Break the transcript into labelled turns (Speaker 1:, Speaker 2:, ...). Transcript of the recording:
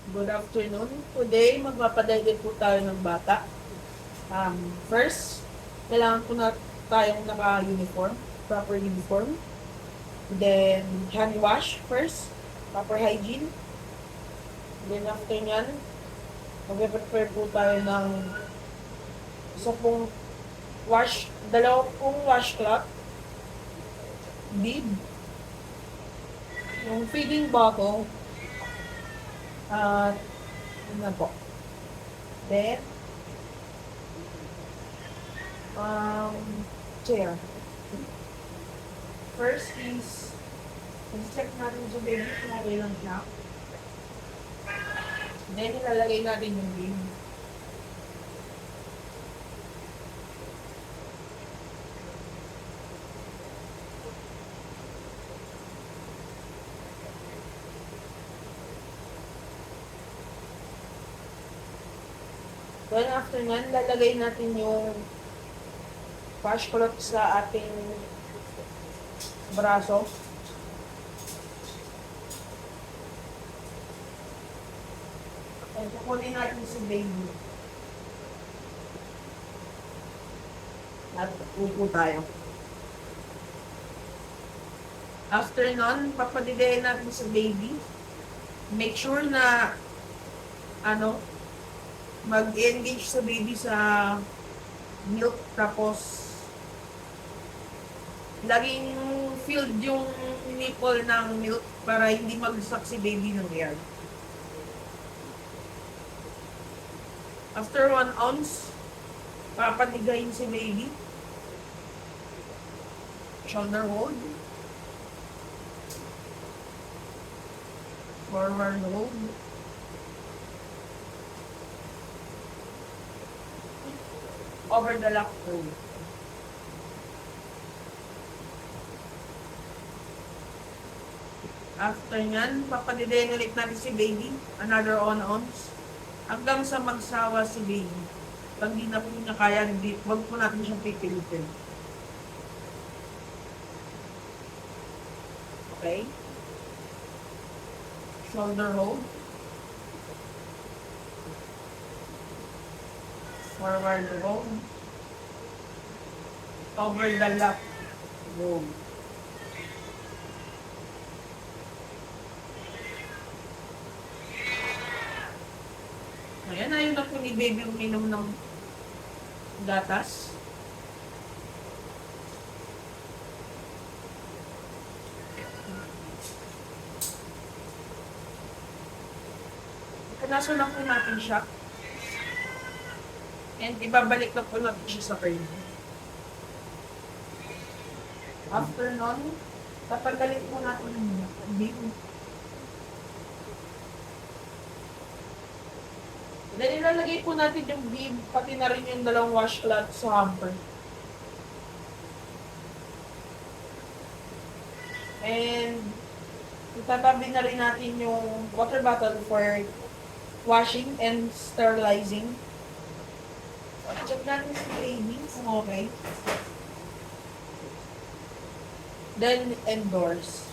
Speaker 1: Good afternoon. Today, magpapadayday po tayo ng bata. First, kailangan po na tayong naka-uniform, proper uniform. Then, hand wash first, proper hygiene. Then, after nyan, mag-prepare po tayo ng isa pong dalawa pong washcloth, bib, yung feeding bottle, at yun na po. Then, chair. First is, check natin sa baby kung okay lang siya. Then, ilalagay natin yung baby. Then, after nyan, lalagay natin yung washcloth sa ating braso. And kukunin natin si baby. At upo tayo. After nun, papadidayin natin si baby. Make sure na mag-engage sa baby sa milk, tapos laging filled yung nipple ng milk para hindi magsak si baby ng air. After 1 ounce, papanigayin si baby. Shoulder hold. Forward hold. Over the lap hold. After nyan, papadidayin ulit natin si baby. Another 1 ounce. Hanggang sa magsawa si baby. Pag di na po niya kaya, wag po natin siyang pipilitin. Okay? Shoulder hold. Forward hold. Over the lap hold. Ayan, ayaw na po ni baby uminom ng gatas. Kanaso na po natin siya. And ibabalik na po natin siya sa curl. After nun, tatanggalin po natin yung baby. Then ilalagay po natin yung bib, pati na rin yung dalawang washcloth sa hamper. And itatabi na rin natin yung water bottle for washing and sterilizing. Check natin si baby kung okay. Then endorse.